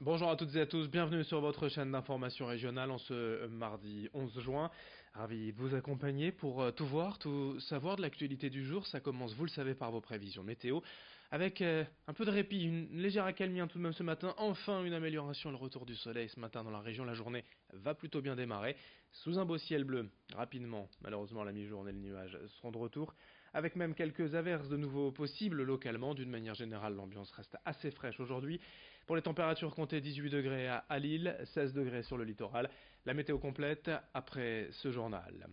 Bonjour à toutes et à tous, bienvenue sur votre chaîne d'information régionale en ce mardi 11 juin. Ravi de vous accompagner pour tout voir, tout savoir de l'actualité du jour. Ça commence, vous le savez, par vos prévisions météo. Avec un peu de répit, une légère accalmie tout de même ce matin. Enfin une amélioration, le retour du soleil ce matin dans la région. La journée va plutôt bien démarrer. Sous un beau ciel bleu, rapidement, malheureusement à la mi-journée, les nuages seront de retour. Avec même quelques averses de nouveau possibles localement. D'une manière générale, l'ambiance reste assez fraîche aujourd'hui. Pour les températures, comptez 18 degrés à Lille, 16 degrés sur le littoral. La météo complète après ce journal.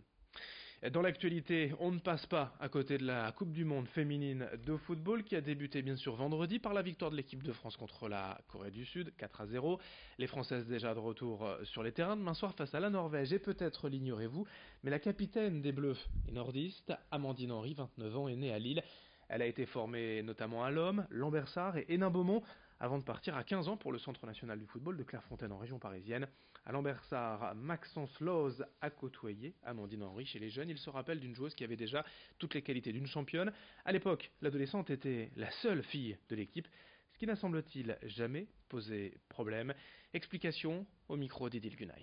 Dans l'actualité, on ne passe pas à côté de la Coupe du Monde féminine de football qui a débuté bien sûr vendredi par la victoire de l'équipe de France contre la Corée du Sud, 4-0. Les Françaises déjà de retour sur les terrains demain soir face à la Norvège et peut-être l'ignorez-vous, mais la capitaine des Bleus et nordistes, Amandine Henry, 29 ans, est née à Lille. Elle a été formée notamment à l'Homme, Lambersart et Hénin-Beaumont avant de partir à 15 ans pour le Centre national du football de Clairefontaine en région parisienne. À Lambersart, Maxence Loz a côtoyé Amandine Henry chez les jeunes. Il se rappelle d'une joueuse qui avait déjà toutes les qualités d'une championne. À l'époque, l'adolescente était la seule fille de l'équipe, ce qui n'a semble-t-il jamais posé problème. Explication au micro d'Edil Gunay.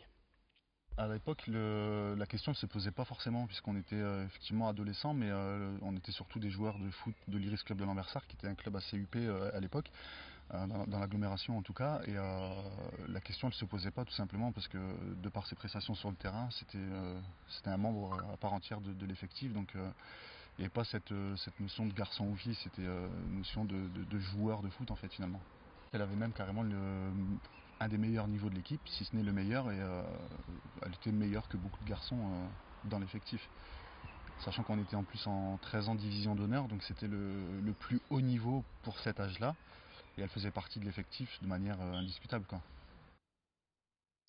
À l'époque, la question ne se posait pas forcément, puisqu'on était effectivement adolescents, mais on était surtout des joueurs de foot de l'Iris Club de Lambersart, qui était un club assez huppé à l'époque, dans l'agglomération en tout cas. Et la question ne se posait pas tout simplement parce que, de par ses prestations sur le terrain, c'était un membre à part entière de l'effectif. Donc il n'y avait pas cette notion de garçon ou fille, c'était une notion de joueur de foot en fait finalement. Elle avait même carrément un des meilleurs niveaux de l'équipe, si ce n'est le meilleur, et elle était meilleure que beaucoup de garçons dans l'effectif. Sachant qu'on était en plus en 13 ans division d'honneur, donc c'était le plus haut niveau pour cet âge-là, et elle faisait partie de l'effectif de manière indiscutable, quoi.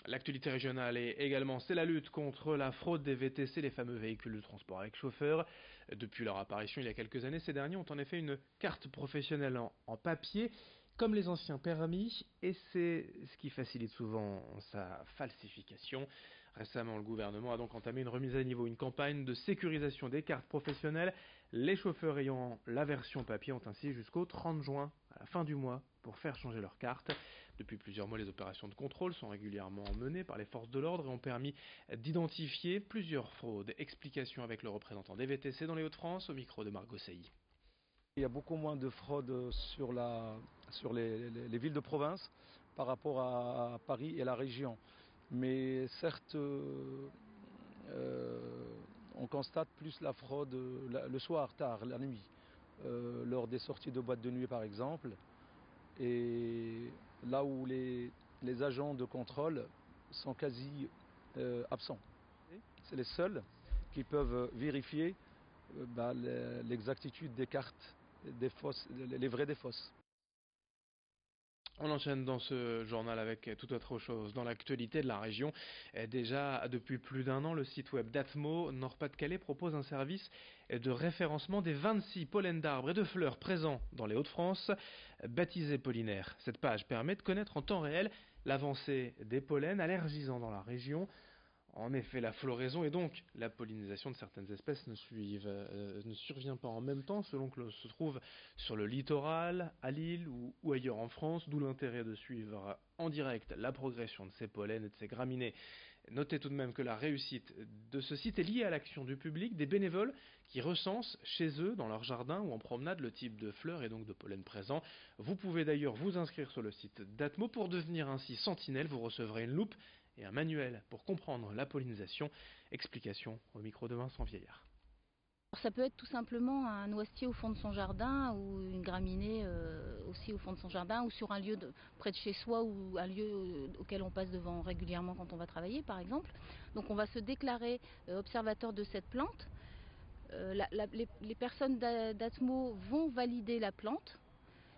L'actualité régionale est également, c'est la lutte contre la fraude des VTC, les fameux véhicules de transport avec chauffeur. Depuis leur apparition il y a quelques années, ces derniers ont en effet une carte professionnelle en papier, comme les anciens permis, et c'est ce qui facilite souvent sa falsification. Récemment, le gouvernement a donc entamé une remise à niveau, une campagne de sécurisation des cartes professionnelles. Les chauffeurs ayant la version papier ont ainsi jusqu'au 30 juin, à la fin du mois, pour faire changer leur carte. Depuis plusieurs mois, les opérations de contrôle sont régulièrement menées par les forces de l'ordre et ont permis d'identifier plusieurs fraudes. Explication avec le représentant des VTC dans les Hauts-de-France, au micro de Margot Sailly. Il y a beaucoup moins de fraude sur les villes de province par rapport à Paris et la région. Mais certes, on constate plus la fraude le soir, tard, la nuit, lors des sorties de boîtes de nuit par exemple. Et là où les agents de contrôle sont quasi absents. C'est les seuls qui peuvent vérifier l'exactitude des cartes, des fausses, les vraies des fausses. On enchaîne dans ce journal avec toute autre chose. Dans l'actualité de la région, déjà depuis plus d'un an, le site web d'Atmo Nord-Pas-de-Calais propose un service de référencement des 26 pollens d'arbres et de fleurs présents dans les Hauts-de-France, baptisés pollinaires. Cette page permet de connaître en temps réel l'avancée des pollens allergisants dans la région. En effet, la floraison et donc la pollinisation de certaines espèces ne survient pas en même temps selon que l'on se trouve sur le littoral, à Lille ou ailleurs en France, d'où l'intérêt de suivre en direct la progression de ces pollens et de ces graminées. Notez tout de même que la réussite de ce site est liée à l'action du public, des bénévoles qui recensent chez eux, dans leur jardin ou en promenade, le type de fleurs et donc de pollen présent. Vous pouvez d'ailleurs vous inscrire sur le site d'Atmo pour devenir ainsi sentinelle. Vous recevrez une loupe et un manuel pour comprendre la pollinisation. Explication au micro de Vincent Vieillard. Ça peut être tout simplement un noisetier au fond de son jardin ou une graminée aussi au fond de son jardin ou sur un lieu près de chez soi ou un lieu auquel on passe devant régulièrement quand on va travailler par exemple. Donc on va se déclarer observateur de cette plante. Les personnes d'Atmo vont valider la plante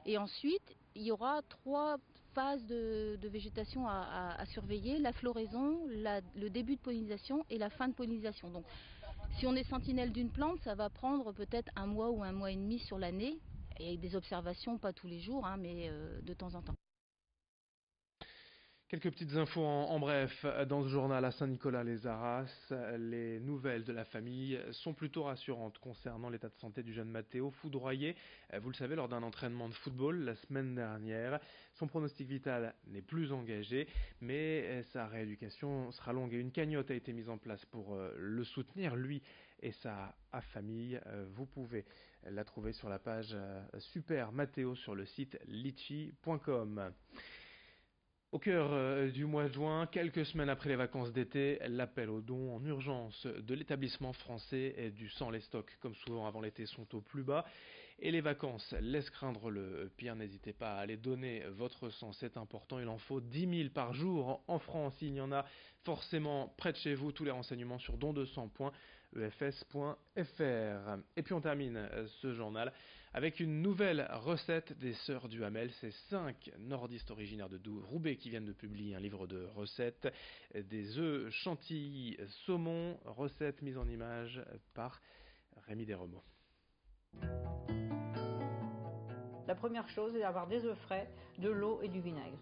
et ensuite il y aura 3 phases de végétation à surveiller, la floraison, le début de pollinisation et la fin de pollinisation. Donc si on est sentinelle d'une plante, ça va prendre peut-être un mois ou un mois et demi sur l'année, et avec des observations, pas tous les jours, mais de temps en temps. Quelques petites infos en bref. Dans ce journal à Saint-Nicolas-les-Arras, les nouvelles de la famille sont plutôt rassurantes concernant l'état de santé du jeune Matteo, foudroyé, vous le savez, lors d'un entraînement de football la semaine dernière. Son pronostic vital n'est plus engagé, mais sa rééducation sera longue et une cagnotte a été mise en place pour le soutenir, lui et sa famille. Vous pouvez la trouver sur la page Super Matteo sur le site litchi.com. Au cœur du mois de juin, quelques semaines après les vacances d'été, l'appel aux dons en urgence de l'établissement français du sang. Les stocks, comme souvent avant l'été, sont au plus bas et les vacances laissent craindre le pire. N'hésitez pas à aller donner votre sang, c'est important. Il en faut 10 000 par jour en France. Il y en a forcément près de chez vous. Tous les renseignements sur dondesang.efs.fr. Et puis on termine ce journal avec une nouvelle recette des Sœurs du Hamel. C'est 5 nordistes originaires de Roubaix qui viennent de publier un livre de recettes. Des œufs chantilly saumon, recette mise en image par Rémi Desremeaux. La première chose est d'avoir des œufs frais, de l'eau et du vinaigre.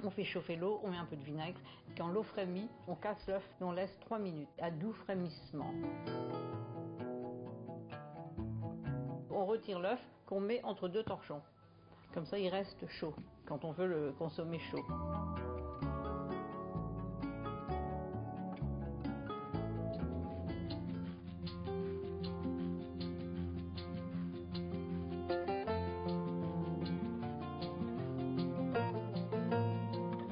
On fait chauffer l'eau, on met un peu de vinaigre. Quand l'eau frémit, on casse l'œuf et on laisse 3 minutes à doux frémissement. On retire l'œuf qu'on met entre 2 torchons. Comme ça, il reste chaud quand on veut le consommer chaud.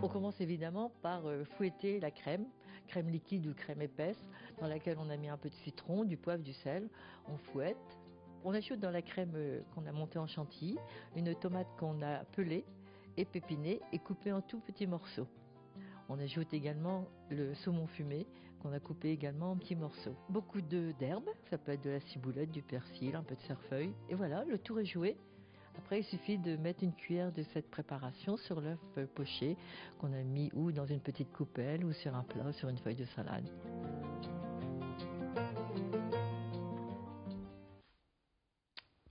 On commence évidemment par fouetter la crème liquide ou crème épaisse, dans laquelle on a mis un peu de citron, du poivre, du sel. On fouette. On ajoute dans la crème qu'on a montée en chantilly une tomate qu'on a pelée, épépinée et coupée en tout petits morceaux. On ajoute également le saumon fumé qu'on a coupé également en petits morceaux. Beaucoup d'herbes, ça peut être de la ciboulette, du persil, un peu de cerfeuil. Et voilà, le tour est joué. Après, il suffit de mettre une cuillère de cette préparation sur l'œuf poché qu'on a mis ou dans une petite coupelle ou sur un plat ou sur une feuille de salade.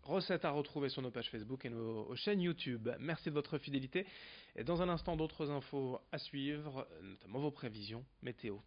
Recettes à retrouver sur nos pages Facebook et nos chaînes YouTube. Merci de votre fidélité. Et dans un instant, d'autres infos à suivre, notamment vos prévisions météo.